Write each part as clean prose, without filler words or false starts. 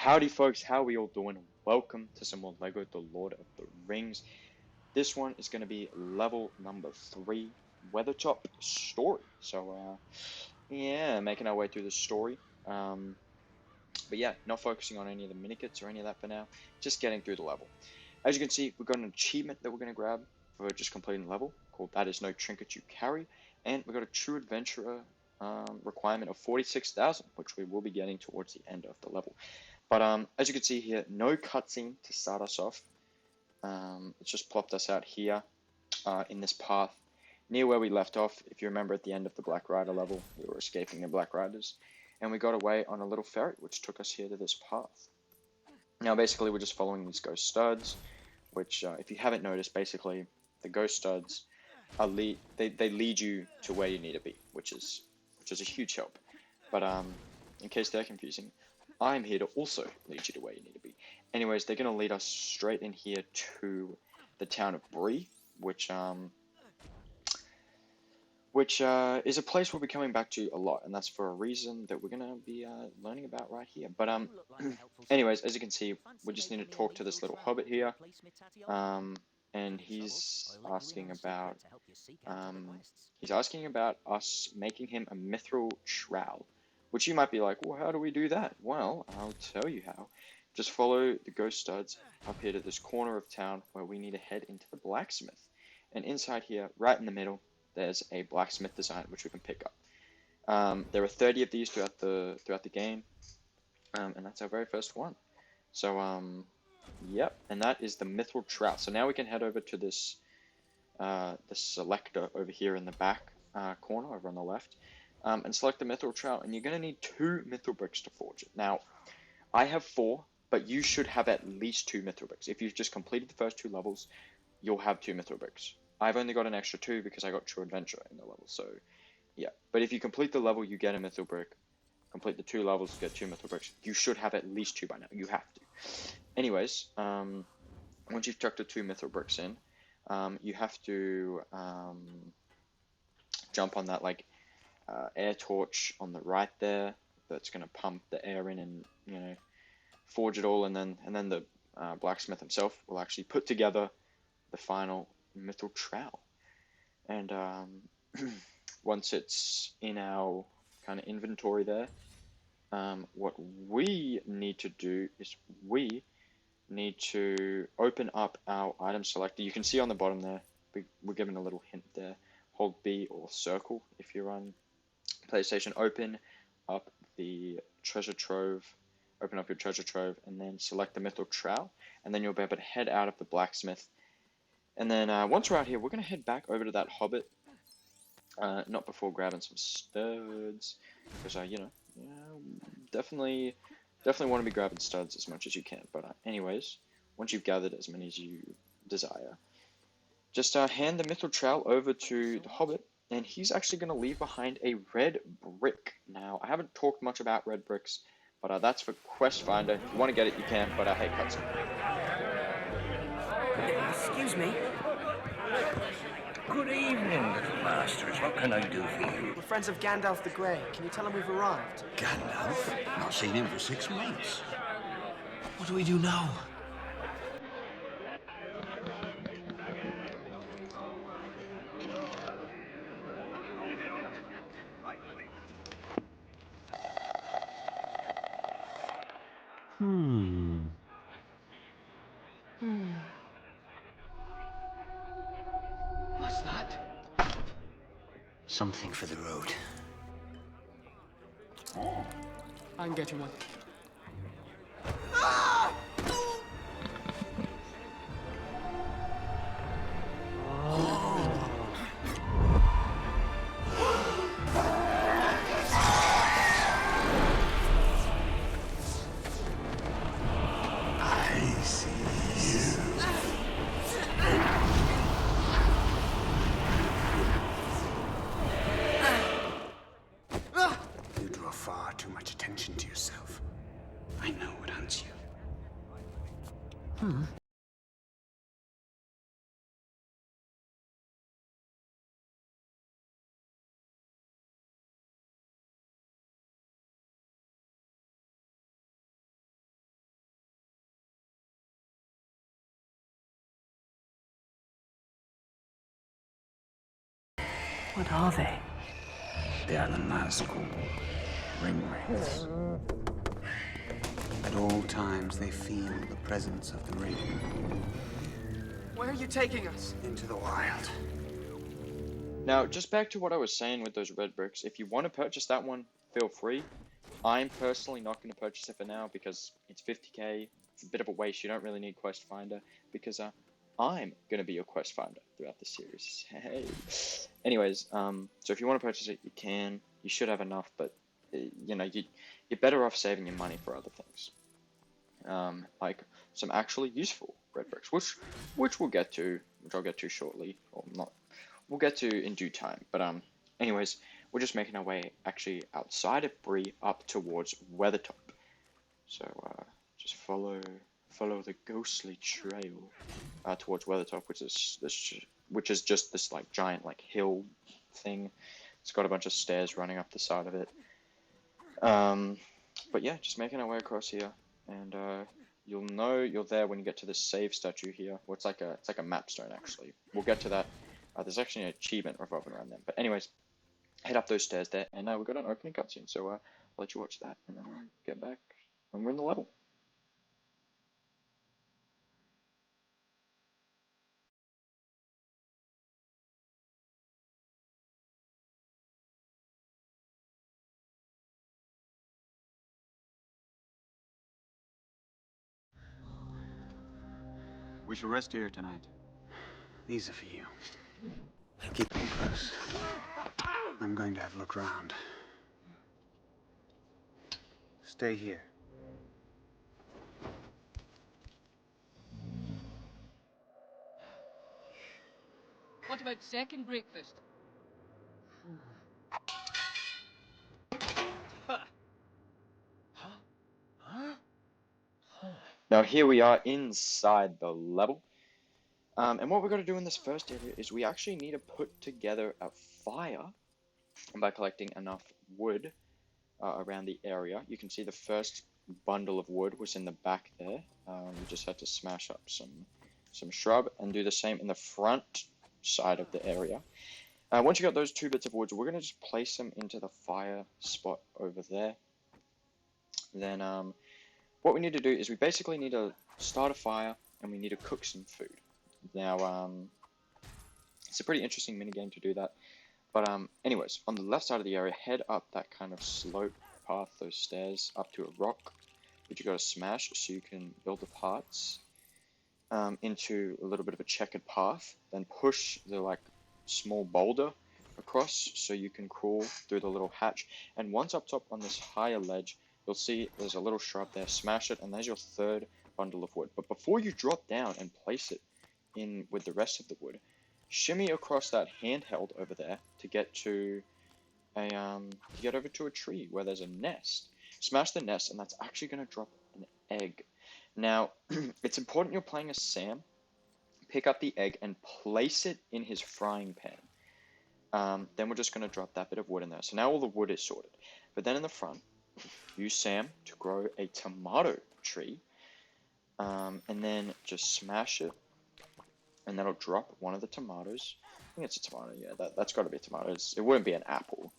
Howdy folks, how are we all doing? Welcome to some more LEGO The Lord of the Rings. This one is going to be level number 3, Weathertop story. So, yeah, making our way through the story. But yeah, not focusing on any of the minikits or any of that for now, just getting through the level. As you can see, we've got an achievement that we're going to grab for just completing the level, called That Is No Trinket You Carry, and we've got a True Adventurer requirement of 46,000, which we will be getting towards the end of the level. But as you can see here, no cutscene to start us off. It's just plopped us out here in this path near where we left off. If you remember at the end of the Black Rider level, we were escaping the Black Riders, and we got away on a little ferry, which took us here to this path. Now, basically, we're just following these ghost studs, which, if you haven't noticed, basically, the ghost studs are they lead you to where you need to be, which is a huge help. But in case they're confusing, I'm here to also lead you to where you need to be. Anyways, they're going to lead us straight in here to the town of Bree, which is a place we'll be coming back to a lot, and that's for a reason that we're going to be learning about right here. But anyways, as you can see, we just need to talk to this little hobbit here, and he's asking about us making him a mithril trowel, which you might be like, well, how do we do that? Well, I'll tell you how. Just follow the ghost studs up here to this corner of town where we need to head into the blacksmith, and inside here, right in the middle, there's a blacksmith design which we can pick up. There are 30 of these throughout the game, and that's our very first one. So yep, and that is the mithril trowel. So now we can head over to this selector over here in the back corner over on the left, and select the mithril trowel. And you're going to need 2 mithril bricks to forge it. Now, I have 4, but you should have at least 2 mithril bricks. If you've just completed the first 2 levels, you'll have 2 mithril bricks. I've only got an extra 2 because I got True Adventure in the level, so yeah. But if you complete the level, you get a mithril brick. Complete the 2 levels, you get 2 mithril bricks. You should have at least 2 by now. You have to. Anyways, once you've chucked the 2 mithril bricks in, you have to jump on that air torch on the right there. That's going to pump the air in and forge it all, and then the blacksmith himself will actually put together the final mithril trowel. And once it's in our kind of inventory there, what we need to do is we need to open up our item selector. You can see on the bottom there, we're given a little hint there. Hold B or circle if you're on PlayStation. Open up the treasure trove. Open up your treasure trove and then select the mithril trowel, and then you'll be able to head out of the blacksmith. And then once we're out here, we're going to head back over to that hobbit. Not before grabbing some studs, because definitely want to be grabbing studs as much as you can. But anyways, once you've gathered as many as you desire, just hand the mithril trowel over to the hobbit, and he's actually going to leave behind a red brick. Now, I haven't talked much about red bricks, but that's for Quest Finder. If you want to get it, you can, but I hate cutscene. Excuse me. Good evening, little masters. What can I do for you? We're friends of Gandalf the Grey. Can you tell him we've arrived? Gandalf? Not seen him for 6 months. What do we do now? What's that? Something for the road. I can get you one. I see you. You draw far too much attention to yourself. I know what hunts you. What are they? They are the Nazgul ring wraiths. At all times, they feel the presence of the ring. Where are you taking us? Into the wild. Now, just back to what I was saying with those red bricks. If you want to purchase that one, feel free. I'm personally not going to purchase it for now because it's 50k. It's a bit of a waste. You don't really need Quest Finder because I'm going to be your Quest Finder throughout the series. Hey. Anyways, so if you want to purchase it, you can. You should have enough, but you know, you're better off saving your money for other things. Like some actually useful red bricks, which we'll get to, which I'll get to shortly, or not. We'll get to in due time. But anyways, we're just making our way actually outside of Bree up towards Weathertop. So just follow the ghostly trail towards Weathertop, which is just this like giant like hill thing. It's got a bunch of stairs running up the side of it. But yeah, just making our way across here, and you'll know you're there when you get to this save statue here. Well, it's like a map stone actually. We'll get to that. There's actually an achievement revolving around them. But anyways, head up those stairs there, and we've got an opening cutscene. So I'll let you watch that, and then I'll get back when we're in the level. We shall rest here tonight. These are for you. Keep them close. I'm going to have a look round. Stay here. What about second breakfast? Now here we are inside the level. And what we're going to do in this first area is we actually need to put together a fire by collecting enough wood around the area. You can see the first bundle of wood was in the back there. We just had to smash up some shrub and do the same in the front side of the area. Once you got those 2 bits of wood, we're going to just place them into the fire spot over there. Then what we need to do is we basically need to start a fire and we need to cook some food. Now, it's a pretty interesting minigame to do that. But anyways, on the left side of the area, head up that kind of slope path, those stairs, up to a rock, which you got to smash so you can build the parts into a little bit of a checkered path. Then push the like small boulder across so you can crawl through the little hatch. And once up top on this higher ledge, you'll see there's a little shrub there. Smash it, and there's your 3rd bundle of wood. But before you drop down and place it in with the rest of the wood, shimmy across that handheld over there to get to a tree where there's a nest. Smash the nest, and that's actually going to drop an egg. Now, it's important you're playing as Sam. Pick up the egg and place it in his frying pan. Then we're just going to drop that bit of wood in there. So now all the wood is sorted. But then in the front, use Sam to grow a tomato tree. And then just smash it. And that'll drop one of the tomatoes. I think it's a tomato, yeah, that's got to be a tomato. It wouldn't be an apple.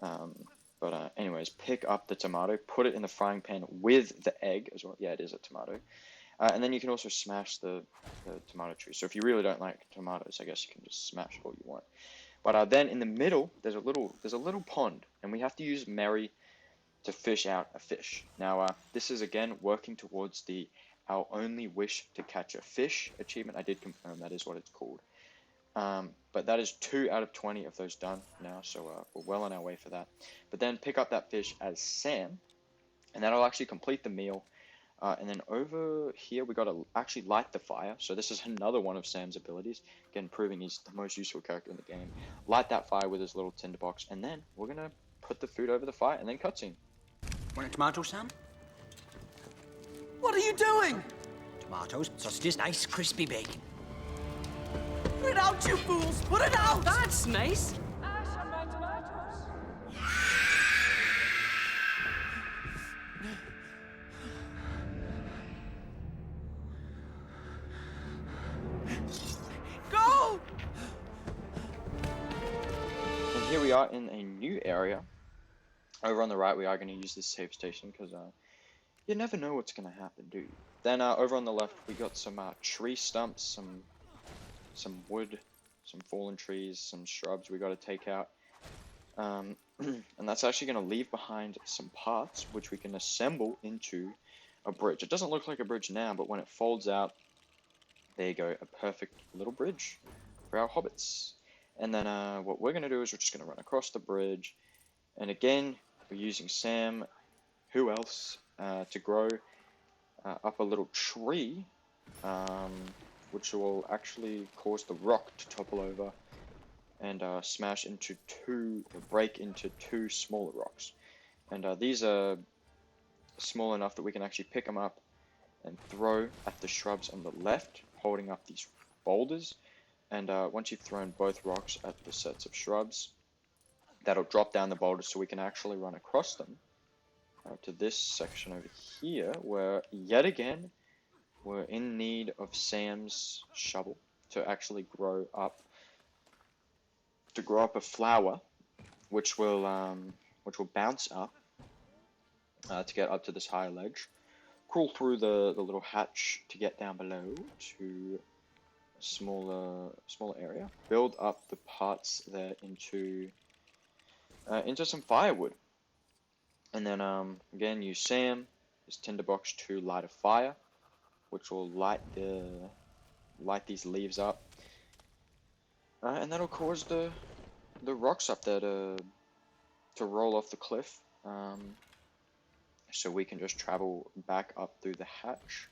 But anyways, pick up the tomato, put it in the frying pan with the egg as well. Yeah, it is a tomato. And then you can also smash the tomato tree. So if you really don't like tomatoes, I guess you can just smash it all you want. But then in the middle, there's a little pond, and we have to use Mary to fish out a fish. Now, this is again working towards our only wish to catch a fish achievement. I did confirm that is what it's called. But that is 2 out of 20 of those done now, so we're well on our way for that. But then pick up that fish as Sam, and that'll actually complete the meal. And then over here, we got to actually light the fire. So this is another one of Sam's abilities. Again, proving he's the most useful character in the game. Light that fire with his little tinderbox, and then we're going to put the food over the fire, and then cutscene. Want a tomato, Sam? What are you doing? Tomatoes, sausages, nice crispy bacon. Put it out, you fools! Put it out! That's nice. Go! here we are in a new area. Over on the right, we are going to use this save station because you never know what's going to happen, do you? Then over on the left, we got some tree stumps, some wood, some fallen trees, some shrubs we got to take out. And that's actually going to leave behind some parts which we can assemble into a bridge. It doesn't look like a bridge now, but when it folds out, there you go, a perfect little bridge for our hobbits. And then what we're going to do is we're just going to run across the bridge. And again, we're using Sam, who else, to grow up a little tree, which will actually cause the rock to topple over and smash into break into two smaller rocks. And these are small enough that we can actually pick them up and throw at the shrubs on the left, holding up these boulders. And once you've thrown both rocks at the sets of shrubs, that'll drop down the boulders so we can actually run across them to this section over here, where yet again we're in need of Sam's shovel to actually grow up a flower, which will bounce up to get up to this higher ledge, crawl through the little hatch to get down below to a smaller area, build up the parts there into some firewood, and then again use Sam, his tinderbox, to light a fire, which will light these leaves up, and that'll cause the rocks up there to roll off the cliff, so we can just travel back up through the hatch,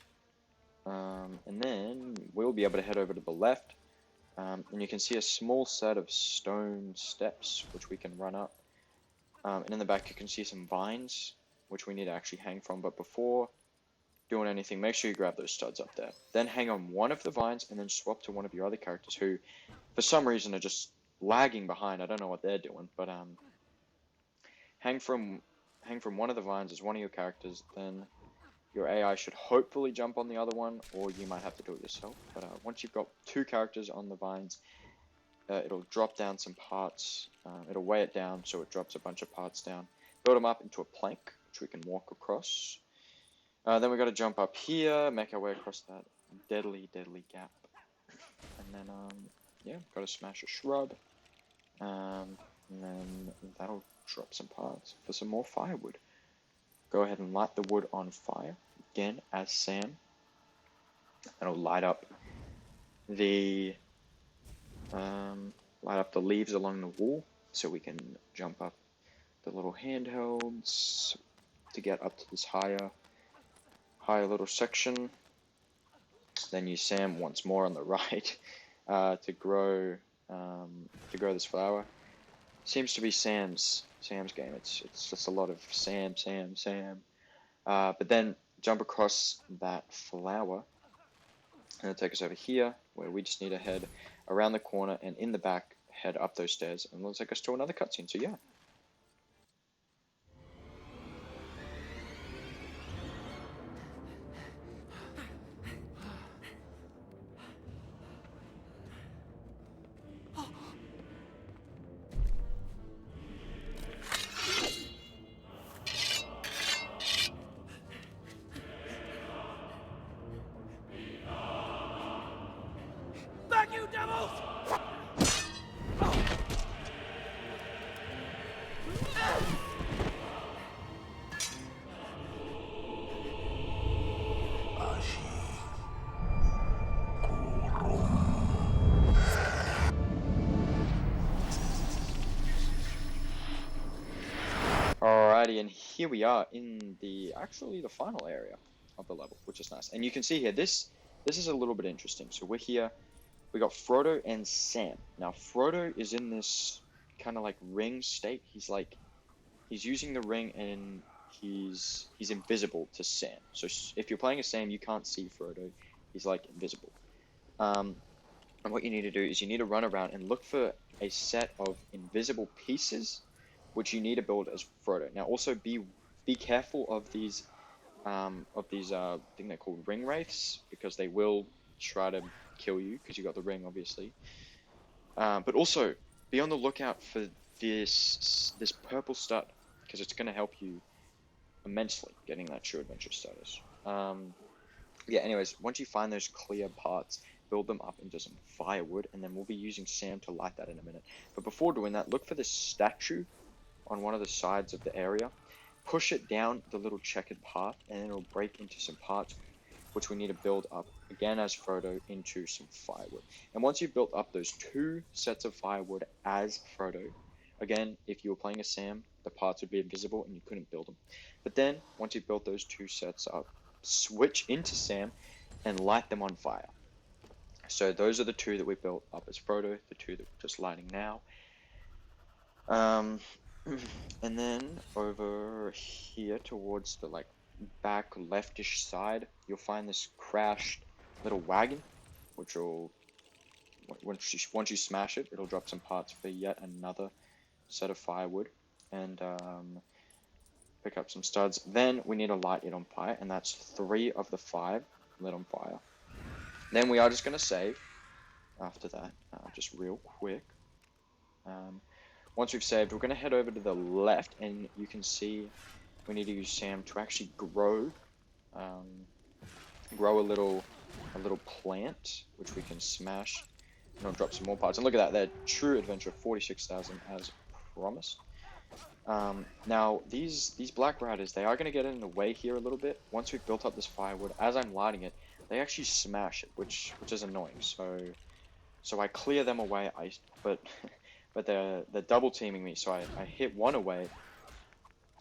and then we'll be able to head over to the left, and you can see a small set of stone steps which we can run up, and in the back you can see some vines which we need to actually hang from. But before doing anything, make sure you grab those studs up there, then hang on one of the vines and then swap to one of your other characters who for some reason are just lagging behind. I don't know what they're doing, but hang from one of the vines as one of your characters, then your AI should hopefully jump on the other one, or you might have to do it yourself. But once you've got two characters on the vines, it'll drop down some parts, it'll weigh it down so it drops a bunch of parts down, build them up into a plank which we can walk across. Then we got to jump up here, make our way across that deadly gap, and then yeah, got to smash a shrub, and then that'll drop some parts for some more firewood. Go ahead and light the wood on fire again as Sam. That'll light up the leaves along the wall, so we can jump up the little handhelds to get up to this higher little section. Then use Sam once more on the right to grow this flower. Seems to be Sam's game. It's just a lot of Sam. But then jump across that flower, and it'll take us over here, where we just need to head around the corner and in the back head up those stairs, and it'll take us to another cutscene. So yeah. Back, you devils! Alrighty, and here we are in the final area of the level, which is nice. And you can see here, this is a little bit interesting. So we're here, we got Frodo and Sam. Now Frodo is in this kind of like ring state. He's using the ring, and he's invisible to Sam. So if you're playing as Sam, you can't see Frodo. He's like invisible. And what you need to do is you need to run around and look for a set of invisible pieces, which you need to build as Frodo. Now also be careful of these thing they're called ring wraiths, because they will try to kill you because you got the ring, obviously. But also be on the lookout for this purple stud, because it's going to help you immensely getting that true adventure status. Yeah, anyways, once you find those clear parts, build them up into some firewood, and then we'll be using Sam to light that in a minute. But before doing that, look for this statue on one of the sides of the area. Push it down the little checkered path, and it'll break into some parts, which we need to build up, again as Frodo, into some firewood. And once you've built up those 2 sets of firewood as Frodo, again, if you were playing as Sam, the parts would be invisible and you couldn't build them. But then, once you've built those 2 sets up, switch into Sam and light them on fire. So those are the 2 that we built up as Frodo, the 2 that we're just lighting now. And then over here towards the back leftish side, you'll find this crashed little wagon, which will, once you smash it, it'll drop some parts for yet another set of firewood, and pick up some studs. Then we need to light it on fire, and that's 3 of the 5 lit on fire. Then we are just going to save after that, just real quick. Once we've saved, we're going to head over to the left, and you can see we need to use Sam to actually grow a little plant, which we can smash, and it'll drop some more parts. And look at that, that true adventure 46,000 as promised. Now these black riders, they are going to get in the way here a little bit. Once we've built up this firewood, as I'm lighting it, they actually smash it, which is annoying. So I clear them away. But they're double teaming me. So I hit one away,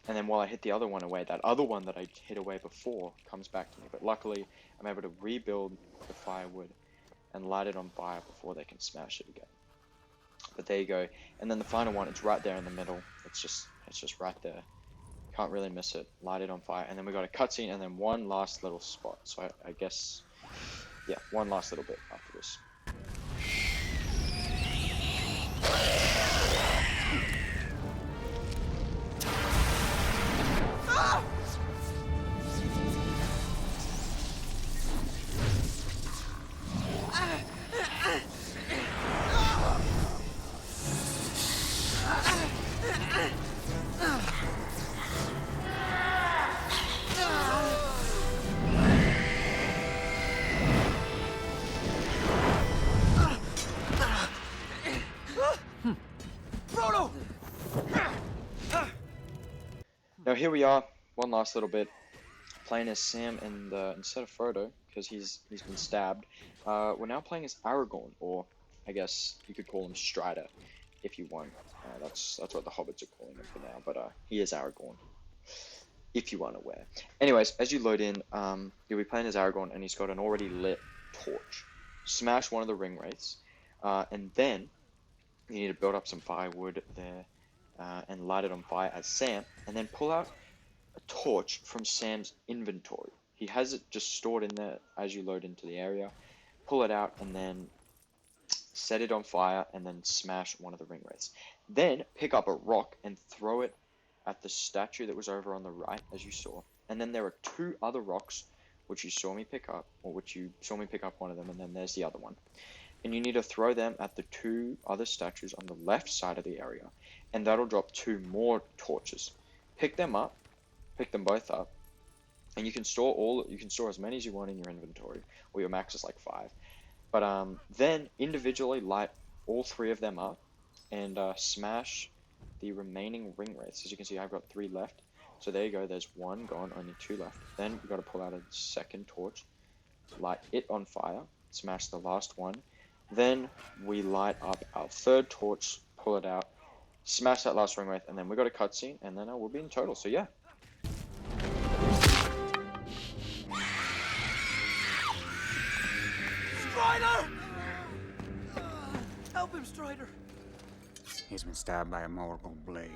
and then while I hit the other one away, that other one that I hit away before comes back to me. But luckily, I'm able to rebuild the firewood and light it on fire before they can smash it again. But there you go. And then the final one, it's right there in the middle. It's just right there. Can't really miss it. Light it on fire. And then we got a cutscene, and then one last little spot. So I guess, yeah, one last little bit after this. Now here we are, one last little bit, playing as Sam and instead of Frodo, because he's been stabbed. We're now playing as Aragorn, or I guess you could call him Strider, if you want. That's what the hobbits are calling him for now, but he is Aragorn, if you aren't aware. Anyways, as you load in, you'll be playing as Aragorn, and he's got an already lit torch. Smash one of the ring wraiths, and then you need to build up some firewood there. And light it on fire as Sam, and then pull out a torch from Sam's inventory. He has it just stored in there as you load into the area. Pull it out and then set it on fire, and then smash one of the ring wraiths. Then pick up a rock and throw it at the statue that was over on the right, as you saw. And then there are 2 other rocks which you saw me pick up, or which you saw me pick up one of them, and then there's the other one. And you need to throw them at the 2 other statues on the left side of the area, and that'll drop 2 more torches. Pick them up, pick them both up, and you can store as many as you want in your inventory, or your max is like 5. But then individually light all 3 of them up, and smash the remaining ring wraiths. As you can see, I've got 3 left. So there you go, there's 1 gone, only 2 left. Then you got to pull out a second torch, light it on fire, smash the last one. Then we light up our 3rd torch, pull it out, smash that last ring wraith, and then we got a cutscene, and then we'll be in total. So yeah. Strider! Help him, Strider! He's been stabbed by a Morgul blade.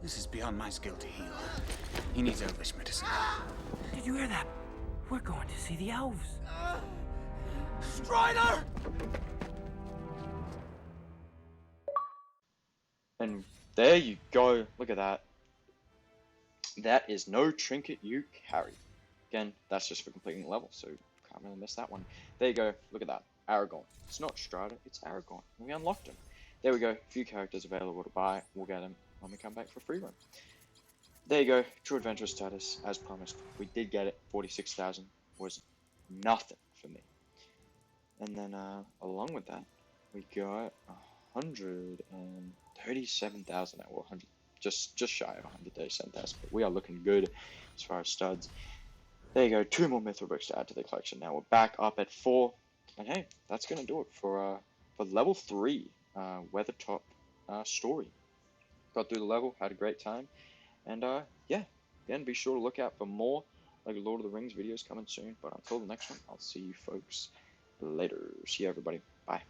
This is beyond my skill to heal. He needs Elvish medicine. Did you hear that? We're going to see the elves. Strider! And there you go. Look at that. That is no trinket you carry. Again, that's just for completing the level, so can't really miss that one. There you go. Look at that. Aragorn. It's not Strider, it's Aragorn. We unlocked him. there we go. A few characters available to buy. We'll get them when we come back for free run. There you go. True adventure status, as promised. We did get it. 46,000 was nothing for me. And then along with that, we got 137,000 now, or 100, just shy of 137,000. But we are looking good as far as studs. There you go. 2 more Mithril books to add to the collection. Now we're back up at 4. And hey, that's gonna do it for level 3 Weathertop story. Got through the level, had a great time, and yeah, again, be sure to look out for more like Lord of the Rings videos coming soon. But until the next one, I'll see you folks later. See you, everybody. Bye.